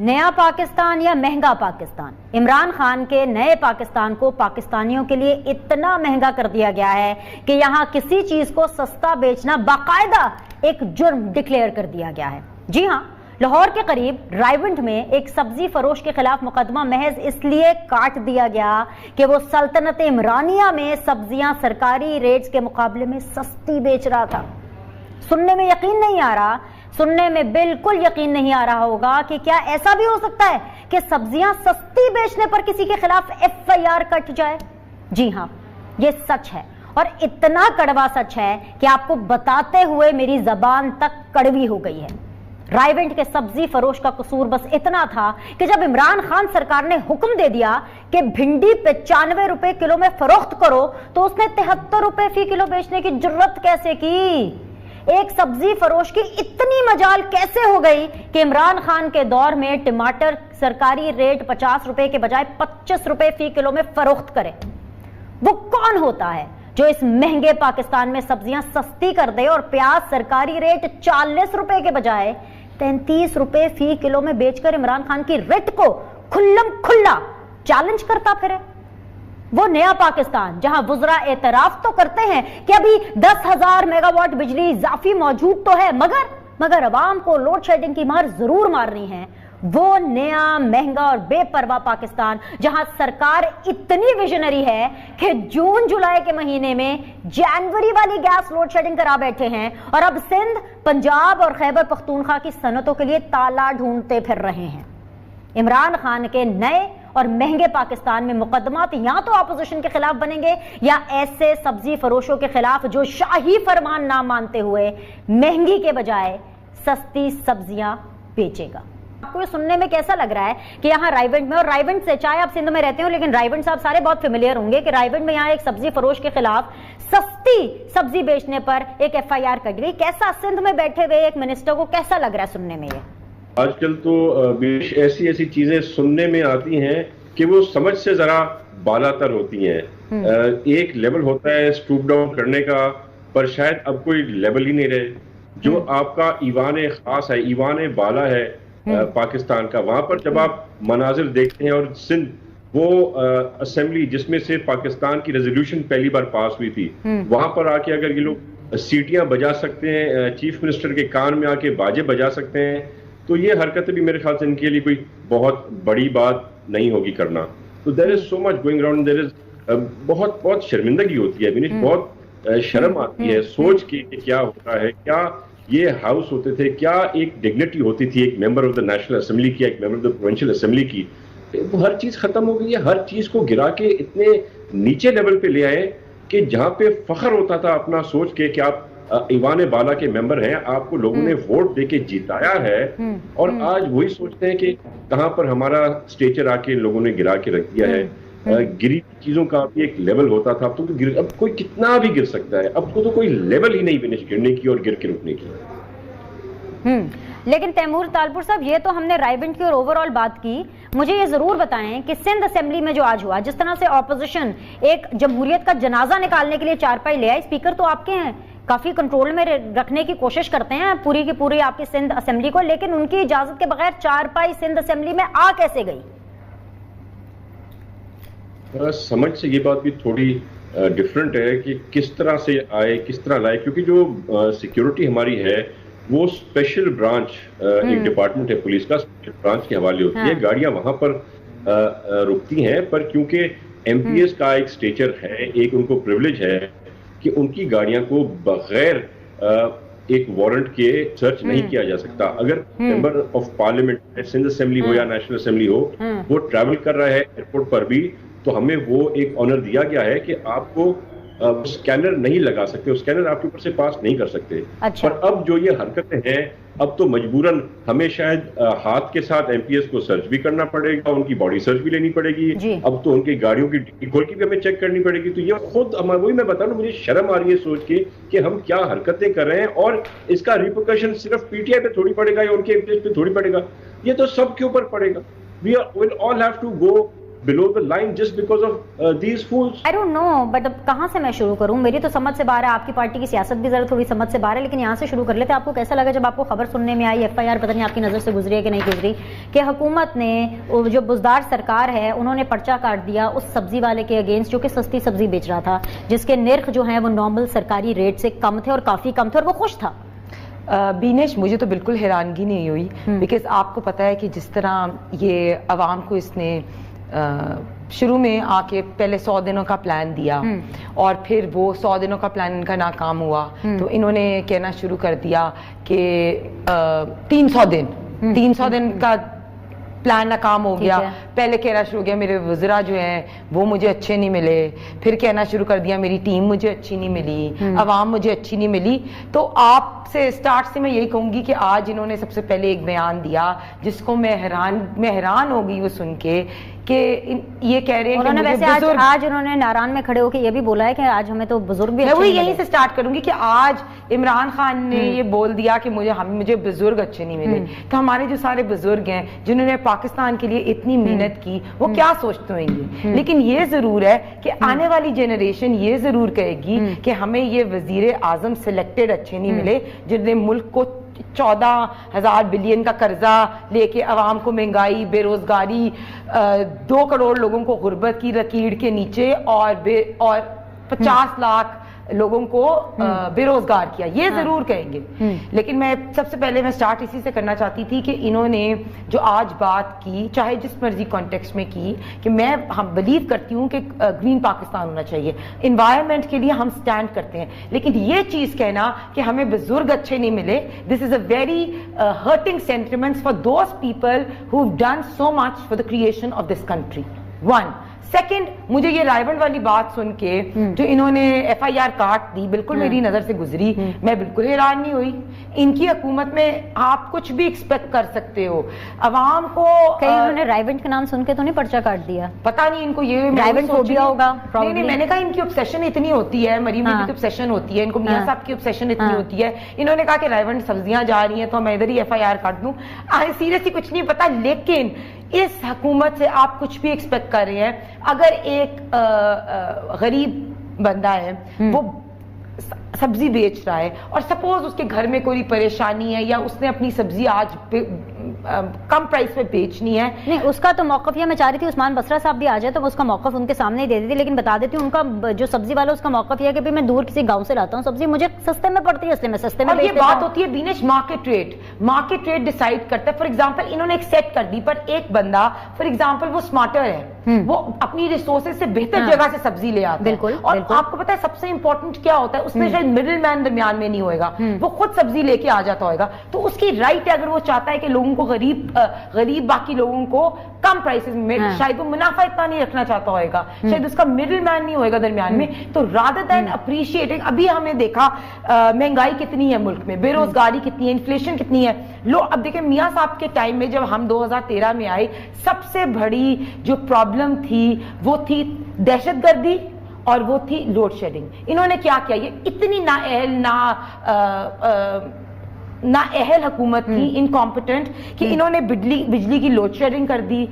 नया पाकिस्तान या महंगा पाकिस्तान? इमरान खान के नए पाकिस्तान को पाकिस्तानियों के लिए इतना महंगा कर दिया गया है कि यहां किसी चीज को सस्ता बेचना बाकायदा एक जुर्म डिक्लेयर कर दिया गया है। जी हां, लाहौर के करीब रायवंड में एक सब्जी फरोश के खिलाफ मुकदमा महज इसलिए काट दिया गया कि वो सल्तनत इमरानिया में सब्जियां सरकारी रेट्स के मुकाबले में सस्ती बेच रहा था। सुनने में यकीन नहीं आ रहा, सुनने में बिल्कुल यकीन नहीं आ रहा होगा कि क्या ऐसा भी हो सकता है कि सब्जियां सस्ती बेचने पर किसी के खिलाफ FIR कट जाए। जी हां, ये सच है और इतना कड़वा सच है कि आपको बताते हुए मेरी जबान तक कड़वी हो गई है। रायवंड के सब्जी फरोश का कसूर बस इतना था कि जब इमरान खान सरकार ने हुक्म दे दिया कि भिंडी 95 रुपए किलो में फरोख्त करो, तो उसने 73 रुपए फी किलो बेचने की जुर्रत कैसे की? एक सब्जी फरोश की इतनी मजाल कैसे हो गई कि इमरान खान के दौर में टमाटर सरकारी रेट 50 रुपए के बजाय 25 रुपए फी किलो में फरोख्त करे? वो कौन होता है जो इस महंगे पाकिस्तान में सब्जियां सस्ती कर दे और प्याज सरकारी रेट 40 रुपए के बजाय 33 रुपए फी किलो में बेचकर इमरान खान की रिट को खुल्लम खुल्ला चैलेंज करता फिरे? वो नया पाकिस्तान जहां वुज़रा एतराफ तो करते हैं कि अभी 10,000 मेगावाट बिजली इजाफी मौजूद तो है, मगर अवाम को लोड शेडिंग की मार जरूर मारनी है। वो नया महंगा और बेपरवाह पाकिस्तान जहां सरकार इतनी विजनरी है कि जून जुलाई के महीने में जनवरी वाली गैस लोड शेडिंग करा बैठे हैं और अब सिंध, पंजाब और खैबर पख्तूनख्वा की सनतों के लिए ताला ढूंढते फिर रहे हैं। इमरान खान के नए और महंगे पाकिस्तान में मुकदमात या तो अपोजिशन के खिलाफ बनेंगे या ऐसे सब्जी फरोशों के खिलाफ जो शाही फरमान ना मानते हुए महंगी के बजाय सस्ती सब्जियां बेचेगा। आपको ये सुनने में कैसा लग रहा है कि यहाँ रायवंड में, और रायवंड से चाहे आप सिंध में रहते हो लेकिन रायवंड से आप सारे बहुत फेमिलियर होंगे कि रायवंड में यहाँ एक सब्जी फरोश के खिलाफ सस्ती सब्जी बेचने पर एक FIR कट गई। कैसा सिंध में बैठे हुए एक मिनिस्टर को कैसा लग रहा है सुनने में? ये आजकल तो ऐसी ऐसी चीजें सुनने में आती हैं कि वो समझ से जरा बालातर होती हैं। एक लेवल होता है स्टूप डाउन करने का, पर शायद अब कोई लेवल ही नहीं रहे। जो आपका ईवान खास है, ईवान बाला है पाकिस्तान का, वहां पर जब आप मनाजिर देखते हैं और सिंध वो असेंबली जिसमें से पाकिस्तान की रेजोल्यूशन पहली बार पास हुई थी, वहां पर आके अगर ये लोग सीटियां बजा सकते हैं, चीफ मिनिस्टर के कान में आके बाजे बजा सकते हैं, तो ये हरकतें भी मेरे ख्याल से इनके लिए कोई बहुत बड़ी बात नहीं होगी करना। तो there is so much going around, there is बहुत बहुत शर्मिंदगी होती है, बहुत शर्म आती है सोच के कि क्या होता है, क्या ये हाउस होते थे, क्या एक डिग्निटी होती थी एक member of the national assembly की, एक member of the provincial assembly की। वो हर चीज खत्म हो गई है। हर चीज को गिरा के इतने नीचे लेवल पे ले आए कि जहां पे फख्र होता था अपना सोच के कि आप ईवान बाला के मेंबर हैं, आपको लोगों ने वोट देके जिताया है, और आज वही सोचते हैं कि कहां पर हमारा स्टेचर आके लोगों ने गिरा के रख दिया है। गिरी चीजों का भी एक लेवल होता था, अब कोई कितना भी गिर सकता है। अब तो कोई लेवल ही नहीं बने गिरने की और गिर के रुकने की। लेकिन तैमूर तालपुर साहब, ये तो हमने रायवंड की और ओवरऑल बात की। मुझे ये जरूर बताएं कि सिंध असेंबली में जो आज हुआ, जिस तरह से ऑपोजिशन एक जमहूरियत का जनाजा निकालने के लिए चारपाई ले आई, स्पीकर तो आपके हैं, काफी कंट्रोल में रखने की कोशिश करते हैं पूरी की पूरी आपकी सिंध असेंबली को, लेकिन उनकी इजाजत के बगैर चारपाई सिंध असेंबली में आ कैसे गई? समझ से ये बात भी थोड़ी डिफरेंट है कि किस तरह से आए, किस तरह लाए, क्योंकि जो सिक्योरिटी हमारी है वो स्पेशल ब्रांच, एक डिपार्टमेंट है पुलिस का, स्पेशल ब्रांच के हवाले होती है। गाड़ियां वहां पर रुकती हैं, पर क्योंकि MPS का एक स्टेचर है, एक उनको प्रिविलेज है कि उनकी गाड़ियां को बगैर एक वारंट के सर्च नहीं किया जा सकता। अगर member of parliament, Sindh assembly हो या नेशनल असेंबली हो, वो ट्रैवल कर रहा है एयरपोर्ट पर भी, तो हमें वो एक ऑनर दिया गया है कि आपको स्कैनर नहीं लगा सकते, स्कैनर आपके ऊपर से पास नहीं कर सकते। अच्छा। पर अब जो ये हरकतें हैं, अब तो मजबूरन हमें शायद हाथ के साथ MPS को सर्च भी करना पड़ेगा, उनकी बॉडी सर्च भी लेनी पड़ेगी, अब तो उनकी गाड़ियों की डिक्की खोल के भी हमें चेक करनी पड़ेगी। तो ये खुद वही मैं बता रहा हूँ, मुझे शर्म आ रही है सोच के कि हम क्या हरकतें कर रहे हैं, और इसका रिपोर्केशन सिर्फ PTI पे थोड़ी पड़ेगा या उनके MPS पे थोड़ी पड़ेगा, ये तो सबके ऊपर पड़ेगा। We will all have to go below the line just because of these fools. I don't know, but अब कहाँ से मैं शुरू करूँ? मेरी तो समझ से बाहर है, आपकी पार्टी की सियासत भी जरा थोड़ी समझ से बाहर है, लेकिन यहाँ से शुरू कर लेते। आपको कैसा लगा जब आपको खबर सुनने में आई, FIR पता नहीं आपकी नज़र से गुजरी है कि नहीं गुजरी, कि हुकूमत ने, जो बुजदार सरकार है, उन्होंने पर्चा काट दिया उस सब्जी वाले के अगेंस्ट जो कि सस्ती सब्जी बेच रहा था, जिसके निर्ख जो है वो नॉर्मल सरकारी रेट से कम थे और काफ़ी कम थे, और वो खुश था। बीनेश, मुझे तो बिल्कुल हैरानगी नहीं हुई, बिकॉज आपको पता है कि जिस तरह ये अवाम को इसने शुरू में आके पहले 100 दिनों का प्लान दिया और फिर वो 100 दिनों का प्लान इनका नाकाम हुआ, तो इन्होंने कहना शुरू कर दिया कि 300 दिन का प्लान नाकाम हो गया। पहले कहना शुरू हो गया मेरे वज़रा जो हैं वो मुझे अच्छे नहीं मिले, फिर कहना शुरू कर दिया मेरी टीम मुझे अच्छी नहीं मिली, अवाम मुझे अच्छी नहीं मिली। तो आपसे स्टार्ट से मैं यही कहूंगी कि आज इन्होंने सबसे पहले एक बयान दिया जिसको मैं हैरान हो गई वो सुन के, कि ये कह रहे हैं उन्होंने वैसे आज उन्होंने नारायण में खड़े होकर ये भी बोला है कि आज हमें तो बुजुर्ग भी, मैं यहीं से स्टार्ट करूंगी कि आज इमरान खान ने ये बोल दिया कि मुझे बुजुर्ग अच्छे नहीं मिले। तो हमारे जो सारे बुजुर्ग हैं जिन्होंने पाकिस्तान के लिए इतनी मेहनत की, वो क्या सोचते होंगे? लेकिन ये जरूर है कि आने वाली जनरेशन ये जरूर कहेगी कि हमें ये वजीर आजम सिलेक्टेड अच्छे नहीं मिले, जिन्होंने मुल्क को 14,000 बिलियन का कर्जा लेके अवाम को महंगाई, बेरोजगारी, 2 करोड़ लोगों को गुर्बत की लकीर के नीचे और 50 लाख लोगों को बेरोजगार किया, ये जरूर कहेंगे। लेकिन मैं सबसे पहले मैं स्टार्ट इसी से करना चाहती थी कि इन्होंने जो आज बात की, चाहे जिस मर्जी कॉन्टेक्स्ट में की, कि हम बिलीव करती हूँ कि ग्रीन पाकिस्तान होना चाहिए, इन्वायरमेंट के लिए हम स्टैंड करते हैं, लेकिन ये चीज कहना कि हमें बुजुर्ग अच्छे नहीं मिले, this is a very hurting sentiments for those people who have done so much for the creation of this country. 1 second, मुझे ये रायवंड वाली बात सुन के जो इन्होंने FIR काट दी, बिल्कुल मेरी नजर से गुजरी, मैं बिल्कुल हैरान नहीं हुई। इनकी हुकूमत में आप कुछ भी एक्सपेक्ट कर सकते हो, अवाम को कहीं उन्होंने रायवंड का नाम सुन के तो नहीं पर्चा काट दिया? पता नहीं इनको ये रायवंड फोबिया होगा। नहीं, मैंने कहा इनकी ऑब्सेशन इतनी होती है, मरीम की ऑब्सेशन होती है, इनको मियां साहब की ऑब्सेशन इतनी होती है। इन्होंने कहा कि रायवंड सब्जियां जा रही हैं तो मैं इधर ही FIR काट दूं। सीरियसली कुछ नहीं पता, लेकिन इस हुकूमत से आप कुछ भी एक्सपेक्ट कर रहे हैं। अगर एक गरीब बंदा है वो सब्जी बेच रहा है और सपोज उसके घर में कोई परेशानी है या उसने अपनी सब्जी आज कम प्राइस पे बेचनी है, नहीं उसका तो मौकफ, या मैं चाह रही थी उस्मान बसरा साहब भी आ जाए तो उसका मौकफ उनके सामने ही दे देती, लेकिन बता देती हूँ उनका जो सब्जी वाला उसका मौकफ है कि भाई मैं दूर किसी गांव से लाता हूँ सब्जी, मुझे सस्ते में पड़ती है इसलिए मैं सस्ते में। और ये बात होती है बीनेश, मार्केट रेट डिसाइड करता है। फॉर एग्जाम्पल इन्होंने एक सेट कर दी, पर एक बंदा फॉर एग्जाम्पल वो स्मार्टर है, वो अपनी रिसोर्सेज से बेहतर जगह से सब्जी ले आता है। और आपको पता है सबसे इंपॉर्टेंट क्या होता है, उसमें शायद मिडिल मैन दरमियान में नहीं होएगा, वो खुद सब्जी लेके आ जाता होगा। तो उसकी राइट है, अगर वो चाहता है कि लोगों को गरीब बाकी लोगों को कम प्राइसेस में, शायद वो मुनाफा इतना नहीं रखना चाहता होगा, शायद उसका मिडिल मैन नहीं होएगा दरमियान में। तो रादर देन अप्रिशिएटिंग, अभी हमने देखा महंगाई कितनी है मुल्क में, बेरोजगारी कितनी है, इन्फ्लेशन कितनी है। अब देखिए मियां साहब के टाइम में जब हम 2013 में आए, सबसे बड़ी जो प्रॉब्लम थी वो थी दहशतगर्दी और वो थी लोड शेडिंग। इन्होंने क्या किया, ये इतनी नाअहल हुकूमत थी, इनकॉम्पिटेंट, कि इन्होंने बिजली की लोड शेडिंग कर दी।